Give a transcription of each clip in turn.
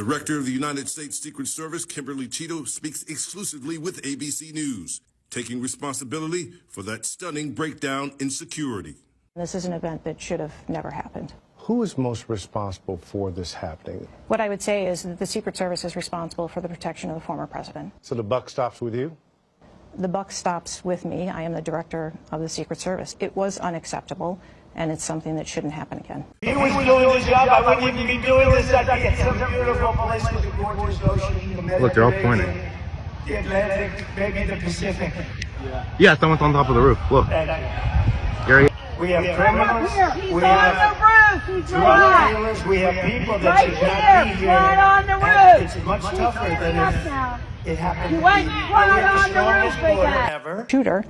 Director of the United States Secret Service, Kimberly Cheeto, speaks exclusively with ABC News, taking responsibility for that stunning breakdown in security. This is an event that should have never happened. Who is most responsible for this happening? What I would say is that the Secret Service is responsible for the protection of the former president. So the buck stops with you? The buck stops with me. I am the director of the Secret Service. It was unacceptable, and it's something that shouldn't happen again. If he was doing his job, I wouldn't even be doing this. I'd be at some beautiful place with a gorgeous ocean, the Mediterranean, look, they're all pointing. The Atlantic, maybe the Pacific. Yeah, someone's on top of the roof. Look. Gary. We have criminals, we have drug dealers, we have people that should not be here. On the roof. It's much tougher than if it happened. You went right on the roof again. Ever. Shooter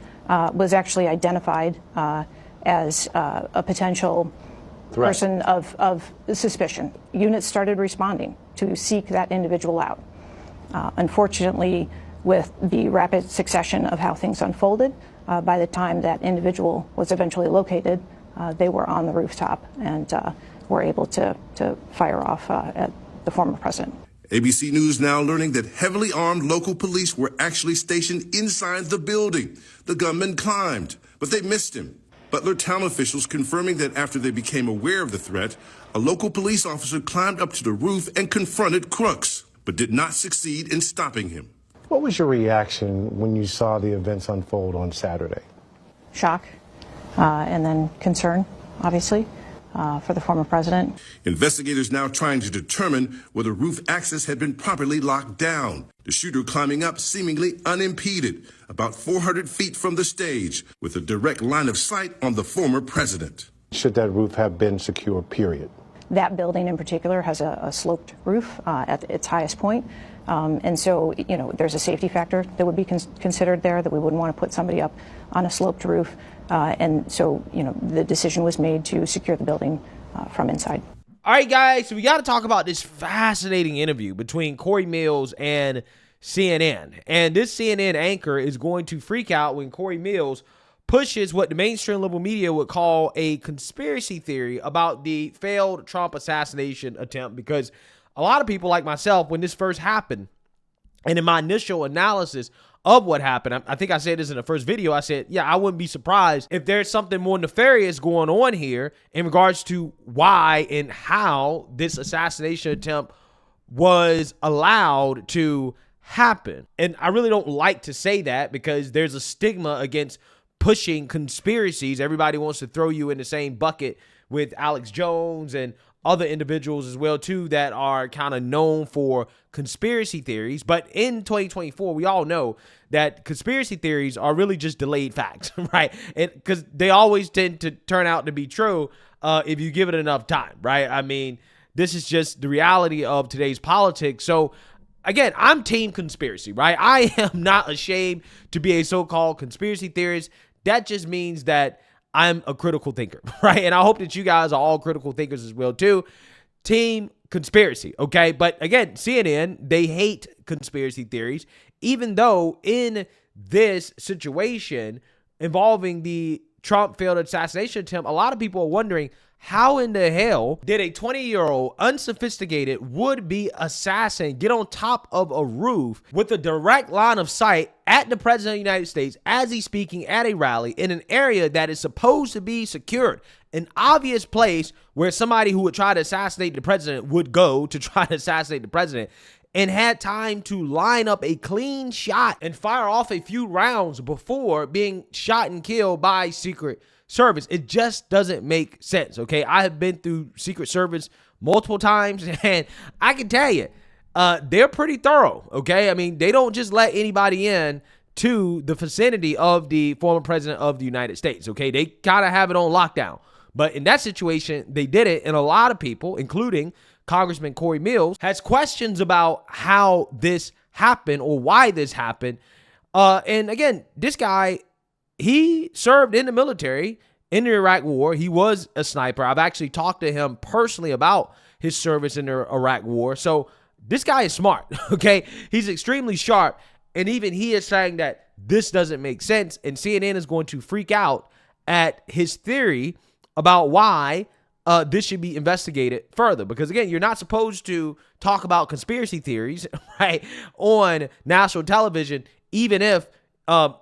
was actually identified as a potential person of suspicion. Units started responding to seek that individual out. Unfortunately, with the rapid succession of how things unfolded, by the time that individual was eventually located, they were on the rooftop and were able to fire off at the former president. ABC News now learning that heavily armed local police were actually stationed inside the building. The gunman climbed, but they missed him. Butler town officials confirming that after they became aware of the threat, a local police officer climbed up to the roof and confronted Crooks, but did not succeed in stopping him. What was your reaction when you saw the events unfold on Saturday? Shock and then concern, obviously, for the former president. Investigators now trying to determine whether roof access had been properly locked down. The shooter climbing up seemingly unimpeded, about 400 feet from the stage, with a direct line of sight on the former president. Should that roof have been secure, period? That building in particular has a sloped roof at its highest point. And so, there's a safety factor that would be considered there, that we wouldn't want to put somebody up on a sloped roof. And so, the decision was made to secure the building from inside. All right, guys, so we got to talk about this fascinating interview between Cory Mills and CNN. And this CNN anchor is going to freak out when Cory Mills pushes what the mainstream liberal media would call a conspiracy theory about the failed Trump assassination attempt, because a lot of people like myself, when this first happened, and in my initial analysis of what happened, I think I said this in the first video, I said, yeah, I wouldn't be surprised if there's something more nefarious going on here in regards to why and how this assassination attempt was allowed to happen. And I really don't like to say that, because there's a stigma against pushing conspiracies. Everybody wants to throw you in the same bucket with Alex Jones and other individuals as well too that are kind of known for conspiracy theories. But in 2024, we all know that conspiracy theories are really just delayed facts, right? Because they always tend to turn out to be true if you give it enough time, right? I mean, this is just the reality of today's politics. So again, I'm team conspiracy, right? I am not ashamed to be a so-called conspiracy theorist. That just means that I'm a critical thinker, right? And I hope that you guys are all critical thinkers as well too. Team conspiracy, okay? But again, CNN, they hate conspiracy theories, even though in this situation involving the Trump failed assassination attempt, a lot of people are wondering, how in the hell did a 20-year-old unsophisticated would-be assassin get on top of a roof with a direct line of sight at the president of the United States as he's speaking at a rally in an area that is supposed to be secured? An obvious place where somebody who would try to assassinate the president would go to try to assassinate the president, and had time to line up a clean shot and fire off a few rounds before being shot and killed by Secret Service. It just doesn't make sense, okay? I have been through Secret Service multiple times, and I can tell you, they're pretty thorough, okay? I mean, they don't just let anybody in to the vicinity of the former president of the United States, okay? They kind of have it on lockdown. But in that situation, they did it, and a lot of people, including Congressman Cory Mills, has questions about how this happened or why this happened. And again, this guy, he served in the military in the Iraq War. He was a sniper. I've actually talked to him personally about his service in the Iraq War. So this guy is smart, okay? He's extremely sharp. And even he is saying that this doesn't make sense. And CNN is going to freak out at his theory about why this should be investigated further. Because again, you're not supposed to talk about conspiracy theories, right, on national television, even if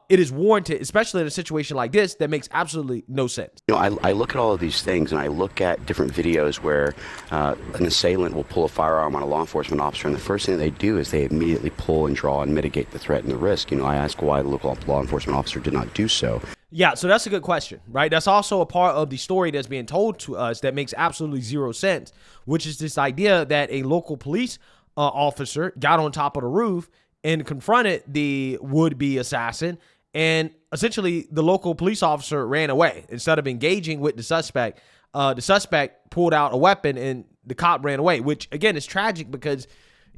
it is warranted, especially in a situation like this that makes absolutely no sense. You know, I look at all of these things, and I look at different videos where an assailant will pull a firearm on a law enforcement officer, and the first thing they do is they immediately pull and draw and mitigate the threat and the risk. You know, I ask why the local law enforcement officer did not do so. Yeah, so that's a good question, right? That's also a part of the story that's being told to us that makes absolutely zero sense, which is this idea that a local police officer got on top of the roof and confronted the would-be assassin, and essentially the local police officer ran away. Instead of engaging with the suspect pulled out a weapon and the cop ran away, which, again, is tragic because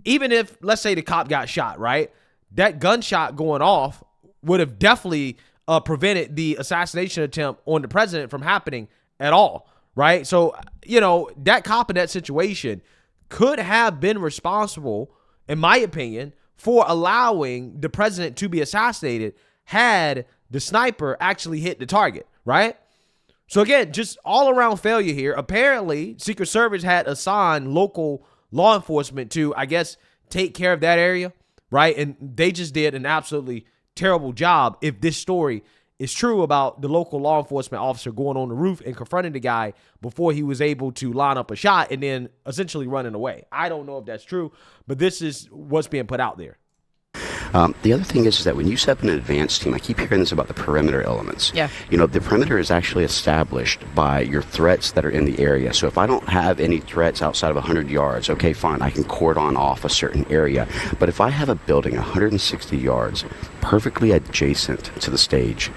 even if, let's say, the cop got shot, right, that gunshot going off would have definitely prevented the assassination attempt on the president from happening at all, right? So, you know, that cop in that situation could have been responsible, in my opinion, for allowing the president to be assassinated had the sniper actually hit the target, right? So again, just all around failure here. Apparently, Secret Service had assigned local law enforcement to, I guess, take care of that area, right? And they just did an absolutely terrible job if this story is true about the local law enforcement officer going on the roof and confronting the guy before he was able to line up a shot and then essentially running away. I don't know if that's true, but this is what's being put out there. The other thing is that when you set up an advanced team, I keep hearing this about the perimeter elements. Yeah. You know, the perimeter is actually established by your threats that are in the area. So if I don't have any threats outside of 100 yards, okay, fine, I can cordon off a certain area. But if I have a building 160 yards perfectly adjacent to the stage,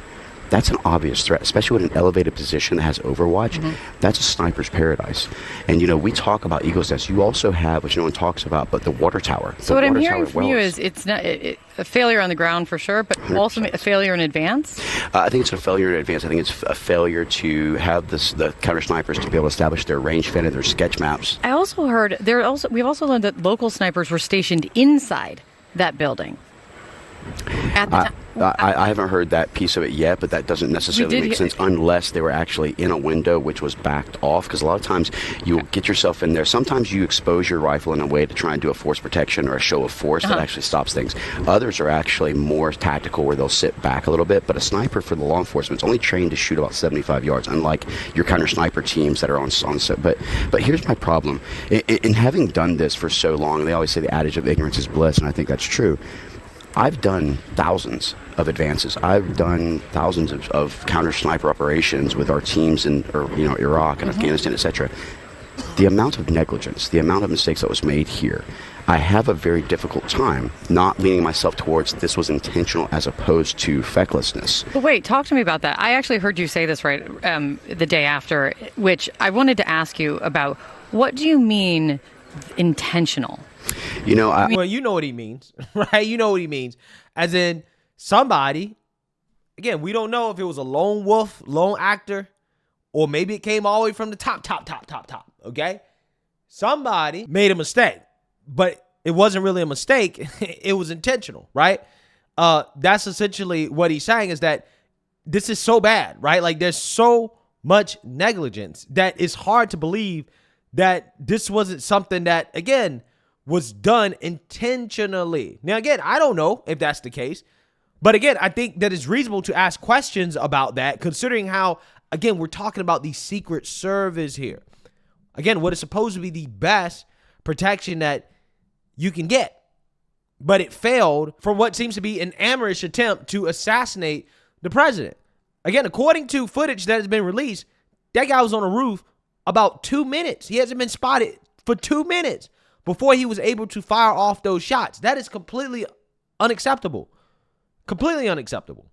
that's an obvious threat, especially with an elevated position that has overwatch. Mm-hmm. That's a sniper's paradise. And, you know, we talk about Eagle's Nest. You also have, which no one talks about, but the water tower. So what I'm hearing from you is it's not a failure on the ground for sure, but 100%. Also a failure in advance? I think it's a failure in advance. I think it's a failure to have the counter snipers to be able to establish their range fin and their sketch maps. I also heard we've also learned that local snipers were stationed inside that building. At the time. I haven't heard that piece of it yet, but that doesn't necessarily make sense unless they were actually in a window which was backed off, because a lot of times you'll get yourself in there. Sometimes you expose your rifle in a way to try and do a force protection or a show of force that actually stops things. Others are actually more tactical where they'll sit back a little bit, but a sniper for the law enforcement is only trained to shoot about 75 yards, unlike your counter sniper teams that are on so. But here's my problem. In having done this for so long, they always say the adage of ignorance is bliss, and I think that's true. I've done thousands of advances. I've done thousands of counter sniper operations with our teams in Iraq and Afghanistan, etc. The amount of negligence, the amount of mistakes that was made here, I have a very difficult time not leaning myself towards this was intentional as opposed to fecklessness. But wait, talk to me about that. I actually heard you say this right the day after, which I wanted to ask you about. What do you mean intentional? You know, well, you know what he means, right? You know what he means. As in somebody, again, we don't know if it was a lone wolf, lone actor, or maybe it came all the way from the top, okay? Somebody made a mistake, but it wasn't really a mistake. It was intentional, right? That's essentially what he's saying, is that this is so bad, right? Like, there's so much negligence that it's hard to believe that this wasn't something that, again, was done intentionally. Now, again, I don't know if that's the case, but again, I think that it's reasonable to ask questions about that, considering how, again, we're talking about the Secret Service here. Again, what is supposed to be the best protection that you can get, but it failed for what seems to be an amateurish attempt to assassinate the president. Again, according to footage that has been released, that guy was on a roof about 2 minutes. He hasn't been spotted for 2 minutes before he was able to fire off those shots. That is completely unacceptable. Completely unacceptable.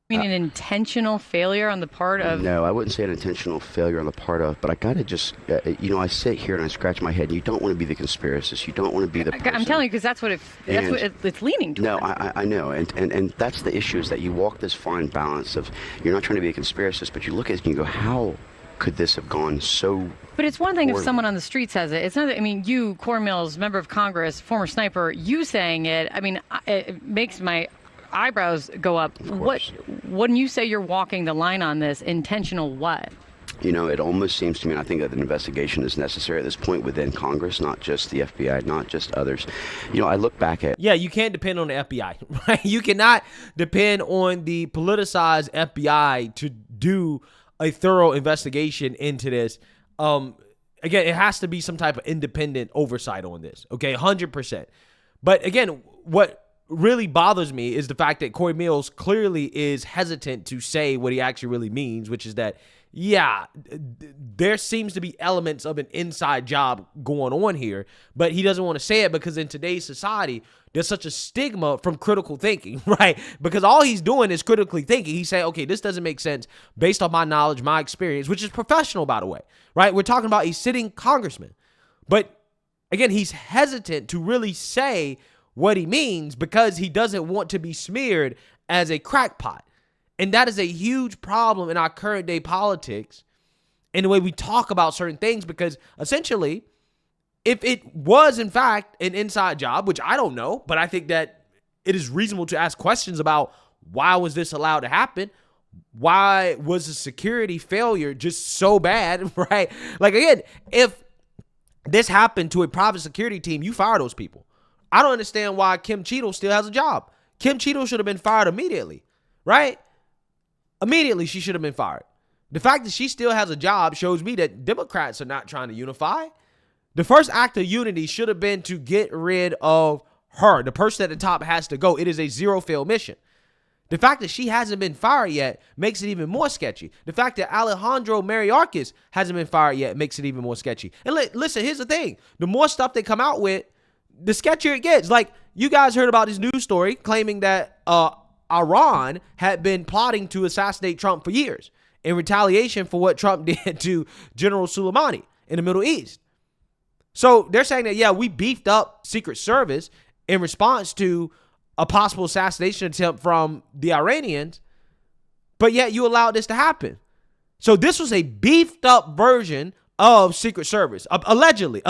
You mean an intentional failure on the part of... No, I wouldn't say an intentional failure on the part of, but I got to just, I sit here and I scratch my head, and you don't want to be the conspiracist. You don't want to be the person. I'm telling you, because that's what it's leaning toward. No, I know, and that's the issue, is that you walk this fine balance of, you're not trying to be a conspiracist, but you look at it and you go, how could this have gone so... But it's one thing if someone on the street says it. It's not. I mean, you, Cory Mills, member of Congress, former sniper, you saying it. I mean, it makes my eyebrows go up. When you say you're walking the line on this, intentional what? You know, it almost seems to me, and I think that an investigation is necessary at this point within Congress, not just the FBI, not just others. You know, I look back at... Yeah, you can't depend on the FBI, right? You cannot depend on the politicized FBI to do a thorough investigation into this. Again, it has to be some type of independent oversight on this, okay, 100%. But again, what really bothers me is the fact that Cory Mills clearly is hesitant to say what he actually really means, which is that, yeah, there seems to be elements of an inside job going on here, but he doesn't want to say it because in today's society, there's such a stigma from critical thinking, right? Because all he's doing is critically thinking. He's saying, okay, this doesn't make sense based on my knowledge, my experience, which is professional, by the way, right? We're talking about a sitting congressman. But again, he's hesitant to really say what he means because he doesn't want to be smeared as a crackpot. And that is a huge problem in our current day politics in the way we talk about certain things, because essentially, if it was in fact an inside job, which I don't know, but I think that it is reasonable to ask questions about why was this allowed to happen? Why was the security failure just so bad, right? Like, again, if this happened to a private security team, you fire those people. I don't understand why Kim Cheadle still has a job. Kim Cheadle should have been fired immediately, right? Immediately, she should have been fired. The fact that she still has a job shows me that Democrats are not trying to unify. The first act of unity should have been to get rid of her. The person at the top has to go. It is a zero-fail mission. The fact that she hasn't been fired yet makes it even more sketchy. The fact that Alejandro Mayorkas hasn't been fired yet makes it even more sketchy. And listen, here's the thing. The more stuff they come out with, the sketchier it gets. Like, you guys heard about this news story claiming that Iran had been plotting to assassinate Trump for years in retaliation for what Trump did to General Soleimani in the Middle East. So they're saying that, yeah, we beefed up Secret Service in response to a possible assassination attempt from the Iranians, but yet you allowed this to happen. So this was a beefed up version of Secret Service. Allegedly,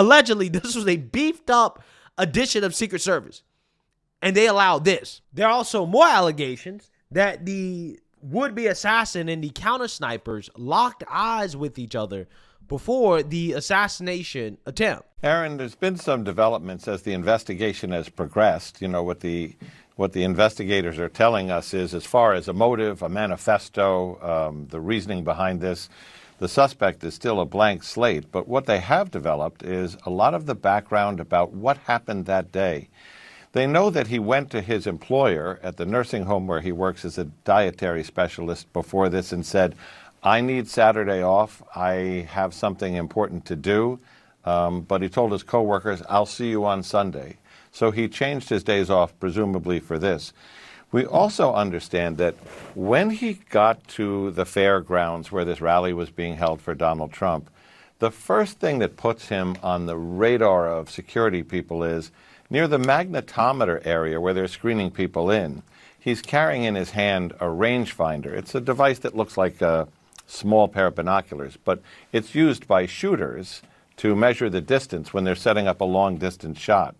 this was a beefed up edition of Secret Service. And they allowed this. There are also more allegations that the would-be assassin and the counter-snipers locked eyes with each other before the assassination attempt. Aaron, there's been some developments as the investigation has progressed. You know, what the investigators are telling us is, as far as a motive, a manifesto, the reasoning behind this, the suspect is still a blank slate. But what they have developed is a lot of the background about what happened that day. They know that he went to his employer at the nursing home where he works as a dietary specialist before this and said, I need Saturday off. I have something important to do. But he told his coworkers, I'll see you on Sunday. So he changed his days off, presumably for this. We also understand that when he got to the fairgrounds where this rally was being held for Donald Trump, the first thing that puts him on the radar of security people is near the magnetometer area where they're screening people in, he's carrying in his hand a rangefinder. It's a device that looks like a small pair of binoculars, but it's used by shooters to measure the distance when they're setting up a long-distance shot.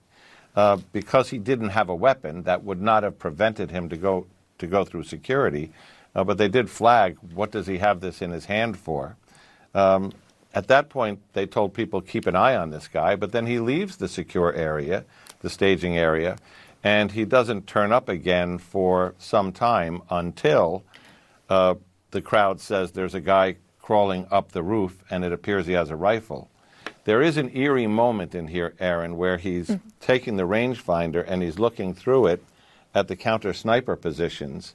Because he didn't have a weapon, that would not have prevented him to go through security, but they did flag, what does he have this in his hand for? At that point, they told people, keep an eye on this guy, but then he leaves the secure area, the staging area, and he doesn't turn up again for some time until the crowd says there's a guy crawling up the roof and it appears he has a rifle. There is an eerie moment in here, Aaron, where he's taking the rangefinder and he's looking through it at the counter-sniper positions,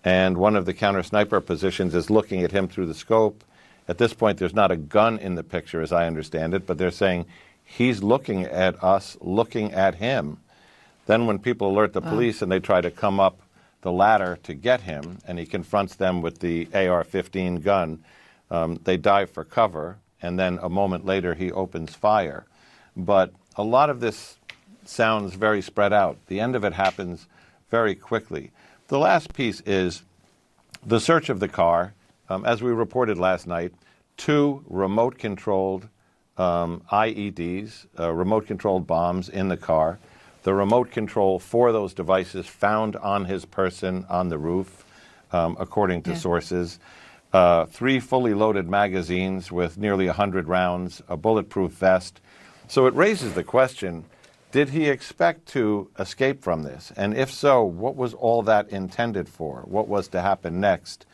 and one of the counter-sniper positions is looking at him through the scope. At this point, there's not a gun in the picture, as I understand it, but they're saying he's looking at us, looking at him. Then when people alert the police and they try to come up the ladder to get him, and he confronts them with the AR-15 gun, they dive for cover, and then a moment later he opens fire. But a lot of this sounds very spread out. The end of it happens very quickly. The last piece is the search of the car. As we reported last night, 2 remote-controlled IEDs, remote-controlled bombs in the car. The remote control for those devices found on his person on the roof, according to sources. 3 fully loaded magazines with nearly 100 rounds, a bulletproof vest. So it raises the question, did he expect to escape from this? And if so, what was all that intended for? What was to happen next?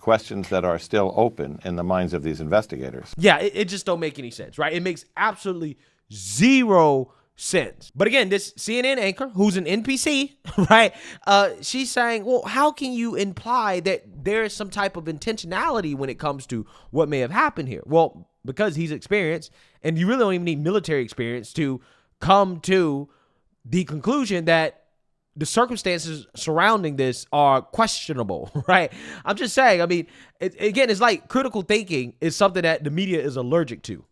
Questions that are still open in the minds of these investigators. Yeah, it just don't make any sense, right? It makes absolutely zero sense. But again, this CNN anchor, who's an NPC, right? She's saying, well, how can you imply that there is some type of intentionality when it comes to what may have happened here? Well, because he's experienced, and you really don't even need military experience to come to the conclusion that the circumstances surrounding this are questionable, right? I'm just saying, I mean, again, it's like critical thinking is something that the media is allergic to.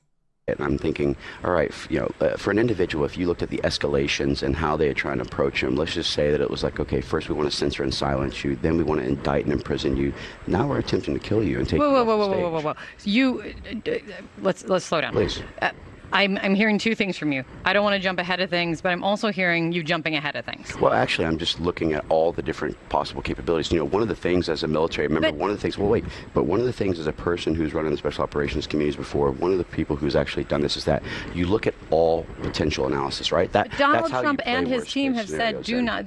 And I'm thinking, all right, for an individual, if you looked at the escalations and how they are trying to approach him, let's just say that it was like, okay, first we want to censor and silence you, then we want to indict and imprison you. Now we're attempting to kill you and take you off the stage. You, let's slow down. Please. I'm hearing two things from you. I don't want to jump ahead of things, but I'm also hearing you jumping ahead of things. Well, actually, I'm just looking at all the different possible capabilities. You know, one of the things as a military member, one of the things as a person who's run in the special operations communities before, one of the people who's actually done this is that you look at all potential analysis, right? Donald Trump and his team have said, do not,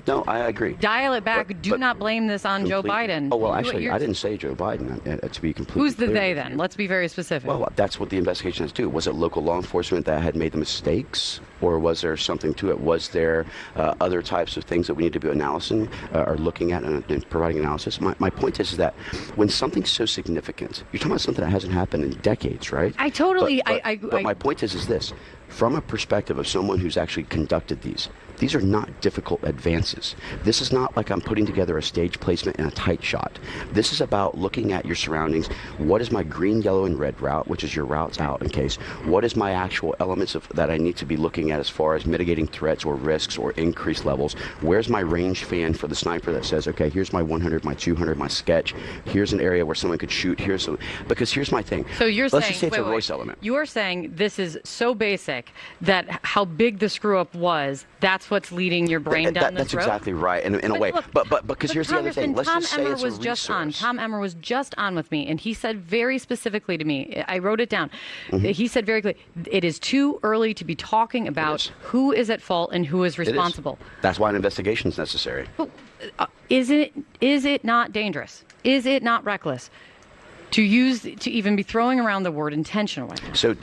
no, I agree. Dial it back. Do not blame this on Joe Biden. Oh, well, actually, I didn't say Joe Biden, to be completely Who's the clear they then? Let's be very specific. Well, that's what the investigation has to do. Was it local law enforcement that had made the mistakes, or was there something to it? Was there other types of things that we need to be analyzing or looking at and providing analysis? My point is that when something's so significant, you're talking about something that hasn't happened in decades, right? I totally. But my point is this: from a perspective of someone who's actually conducted these are not difficult advances. This is not like I'm putting together a stage placement in a tight shot. This is about looking at your surroundings. What is my green, yellow, and red route, which is your routes out in case? What is my actual elements that I need to be looking at as far as mitigating threats or risks or increased levels? Where's my range fan for the sniper that says, okay, here's my 100, my 200, my sketch. Here's an area where someone could shoot. Because here's my thing. So you're Let's saying, just say it's a Royce element. You are saying this is so basic that how big the screw up was, that's what's leading your brain down this road? That's exactly right, in a way. But because here's the other thing. Let's just say it's a resource. Tom Emmer was just on with me, and he said very specifically to me, I wrote it down. Mm-hmm. He said very clearly, it is too early to be talking about who is at fault and who is responsible. That's why an investigation is necessary. But, is it not dangerous? Is it not reckless to even be throwing around the word intentionally? So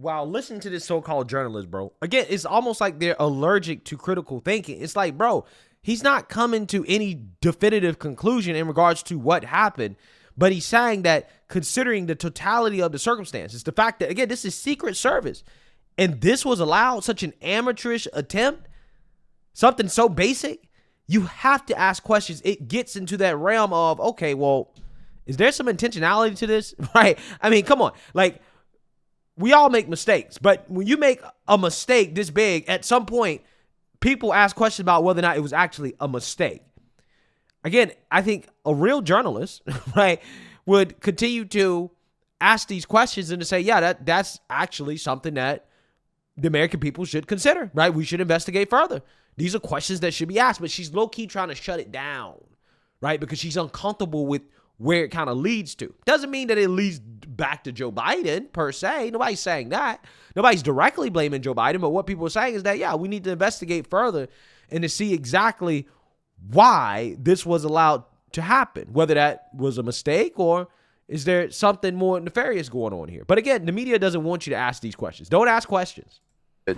Wow, listen to this so-called journalist, bro. Again, it's almost like they're allergic to critical thinking. It's like, bro, he's not coming to any definitive conclusion in regards to what happened, but he's saying that considering the totality of the circumstances, the fact that, again, this is Secret Service, and this was allowed, such an amateurish attempt, something so basic, you have to ask questions. It gets into that realm of, okay, well, is there some intentionality to this? Right? I mean, come on. Like, we all make mistakes, but when you make a mistake this big, at some point, people ask questions about whether or not it was actually a mistake. Again, I think a real journalist, right, would continue to ask these questions and to say, yeah, that's actually something that the American people should consider, right? We should investigate further. These are questions that should be asked, but she's low-key trying to shut it down, right, because she's uncomfortable with where it kind of leads to. Doesn't mean that it leads back to Joe Biden, per se. Nobody's saying that. Nobody's directly blaming Joe Biden, but what people are saying is that, yeah, we need to investigate further and to see exactly why this was allowed to happen, whether that was a mistake or is there something more nefarious going on here. But again, the media doesn't want you to ask these questions. Don't ask questions.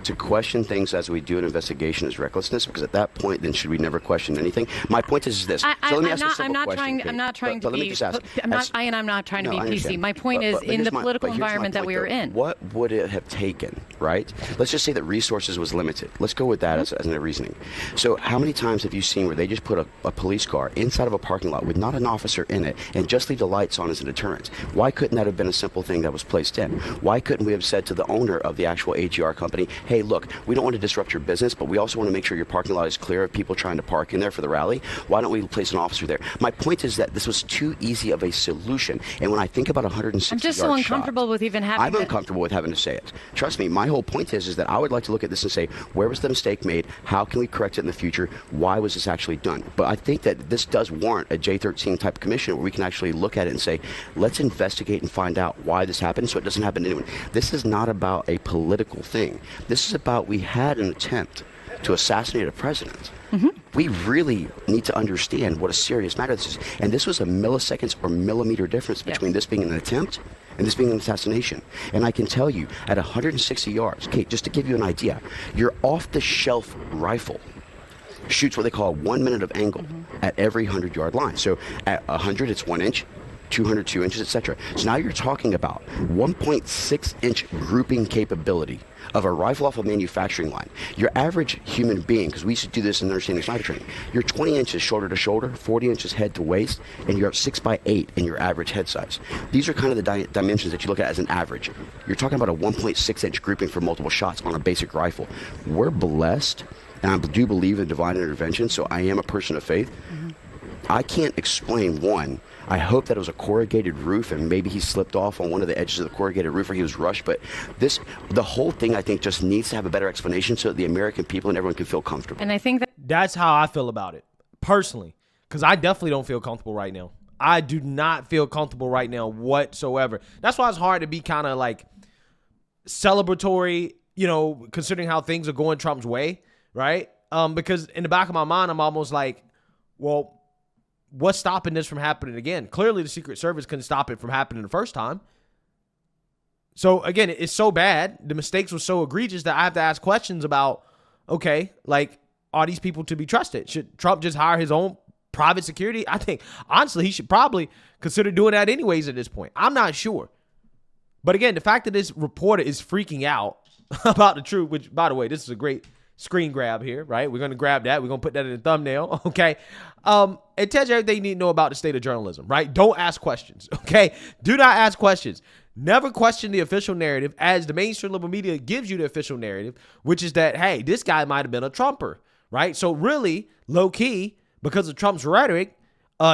To question things as we do an investigation is recklessness, because at that point, then should we never question anything? My point is this. I'm not trying to be PC. My point is, in the political environment that we are in, what would it have taken, right? Let's just say that resources was limited. Let's go with that as a reasoning. So how many times have you seen where they just put a police car inside of a parking lot with not an officer in it and just leave the lights on as a deterrent? Why couldn't that have been a simple thing that was placed in? Why couldn't we have said to the owner of the actual AGR company, hey, look, we don't want to disrupt your business, but we also want to make sure your parking lot is clear of people trying to park in there for the rally. Why don't we place an officer there? My point is that this was too easy of a solution. And when I think about 160 I'm just so uncomfortable with even having I'm uncomfortable with having to say it. Trust me, my whole point is that I would like to look at this and say, where was the mistake made? How can we correct it in the future? Why was this actually done? But I think that this does warrant a J13 type commission where we can actually look at it and say, let's investigate and find out why this happened so it doesn't happen to anyone. This is not about a political thing. This is about we had an attempt to assassinate a president. We really need to understand what a serious matter this is. And this was a milliseconds or millimeter difference between this being an attempt and this being an assassination. And I can tell you, at 160 yards, Kate, just to give you an idea, your off-the-shelf rifle shoots what they call 1 minute of angle at every 100-yard line. So at 100, it's 1 inch. 200, 2 inches, etc. So now you're talking about 1.6-inch grouping capability of a rifle off a manufacturing line. Your average human being, because we used to do this in understanding sniper training, you're 20 inches shoulder to shoulder, 40 inches head to waist, and you're 6'8" in your average head size. These are kind of the dimensions that you look at as an average. You're talking about a 1.6-inch grouping for multiple shots on a basic rifle. We're blessed, and I do believe in divine intervention, so I am a person of faith. I can't explain one. I hope that it was a corrugated roof and maybe he slipped off on one of the edges of the corrugated roof or he was rushed. But the whole thing, I think, just needs to have a better explanation so that the American people and everyone can feel comfortable. And I think that's how I feel about it, personally, because I definitely don't feel comfortable right now. I do not feel comfortable right now whatsoever. That's why it's hard to be kind of like celebratory, considering how things are going Trump's way, right? Because in the back of my mind, I'm almost like, well, what's stopping this from happening again? Clearly, the Secret Service couldn't stop it from happening the first time. So, again, it's so bad. The mistakes were so egregious that I have to ask questions about, okay, like, are these people to be trusted? Should Trump just hire his own private security? I think, honestly, he should probably consider doing that anyways at this point. I'm not sure. But, again, the fact that this reporter is freaking out about the truth, which, by the way, this is a great screen grab here, right? We're going to grab that. We're going to put that in the thumbnail, okay? It tells you everything you need to know about the state of journalism, right? Don't ask questions, okay? Do not ask questions. Never question the official narrative as the mainstream liberal media gives you the official narrative, which is that, hey, this guy might have been a Trumper, right? So really, low-key, because of Trump's rhetoric,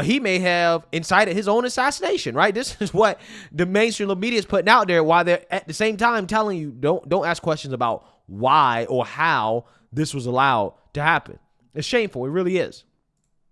he may have incited his own assassination, right? This is what the mainstream liberal media is putting out there while they're at the same time telling you don't ask questions about why or how this was allowed to happen. It's shameful. It really is.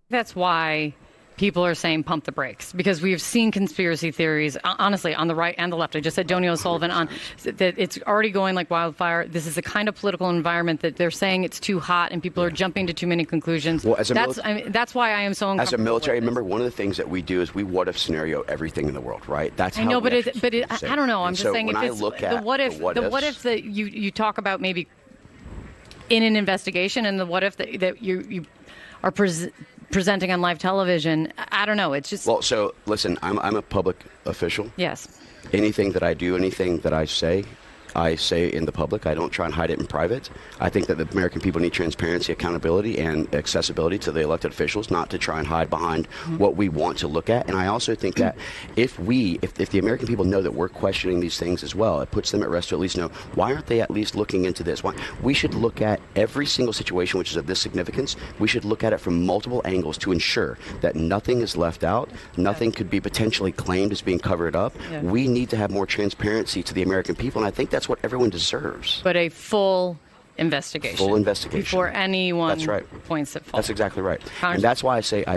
That's why people are saying pump the brakes, because we've seen conspiracy theories, honestly, on the right and the left. I just said Donny O'Sullivan on that it's already going like wildfire. This is the kind of political environment that they're saying it's too hot and people are jumping to too many conclusions. Well, that's why I am so uncomfortable. As a military member, one of the things that we do is we what if scenario everything in the world, right? That's how I know, but I don't know. I'm just saying, when I look at the what if that you talk about maybe in an investigation, and the what if that you are presenting on live television. I don't know. It's just... Well, so listen, I'm a public official. Yes. Anything that I do, anything that I say in the public. I don't try and hide it in private. I think that the American people need transparency, accountability, and accessibility to the elected officials, not to try and hide behind what we want to look at. And I also think that if the American people know that we're questioning these things as well, it puts them at rest to at least know, why aren't they at least looking into this? Why? We should look at every single situation which is of this significance. We should look at it from multiple angles to ensure that nothing is left out, nothing could be potentially claimed as being covered up. Yeah. We need to have more transparency to the American people, and I think that's what everyone deserves. But a full investigation. Full investigation. Before anyone that's right. points at fault. That's exactly right. And that's why I say I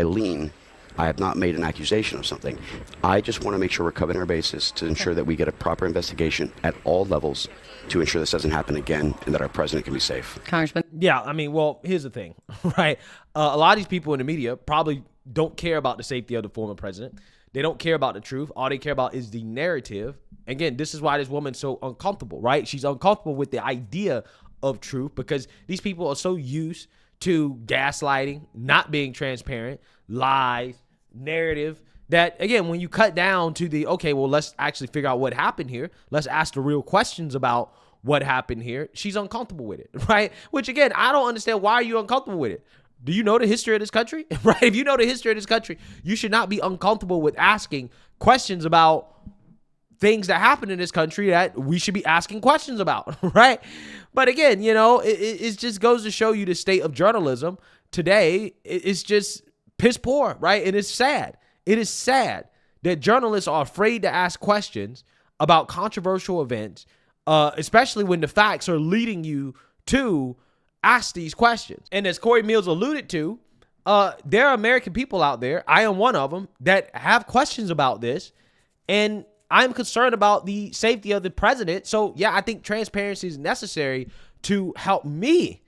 have not made an accusation of something. I just want to make sure we're covering our bases to ensure that we get a proper investigation at all levels to ensure this doesn't happen again and that our president can be safe. Congressman. Yeah, I mean, well, here's the thing, right? A lot of these people in the media probably don't care about the safety of the former president. They don't care about the truth. All they care about is the narrative. Again, this is why this woman's so uncomfortable, right? She's uncomfortable with the idea of truth because these people are so used to gaslighting, not being transparent, lies, narrative, that, again, when you cut down to the, okay, well, let's actually figure out what happened here. Let's ask the real questions about what happened here. She's uncomfortable with it, right? Which, again, I don't understand. Why are you uncomfortable with it? Do you know the history of this country? Right? If you know the history of this country, you should not be uncomfortable with asking questions about things that happen in this country that we should be asking questions about, right? But again, you know, it just goes to show you the state of journalism today. It's just piss poor, right? And it's sad. It is sad that journalists are afraid to ask questions about controversial events, especially when the facts are leading you to ask these questions. And as Cory Mills alluded to, there are American people out there, I am one of them, that have questions about this, and I'm concerned about the safety of the president. So yeah, I think transparency is necessary to help me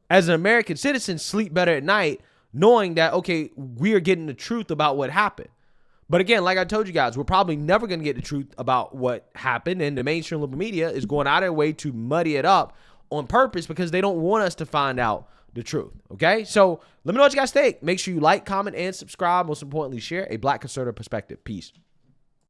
as an American citizen sleep better at night, knowing that, okay, we are getting the truth about what happened. But again, like I told you guys, we're probably never going to get the truth about what happened, and the mainstream liberal media is going out of their way to muddy it up on purpose because they don't want us to find out the truth. Okay, so let me know what you guys think. Make sure you like, comment, and subscribe. Most importantly, share a Black conservative perspective. Peace.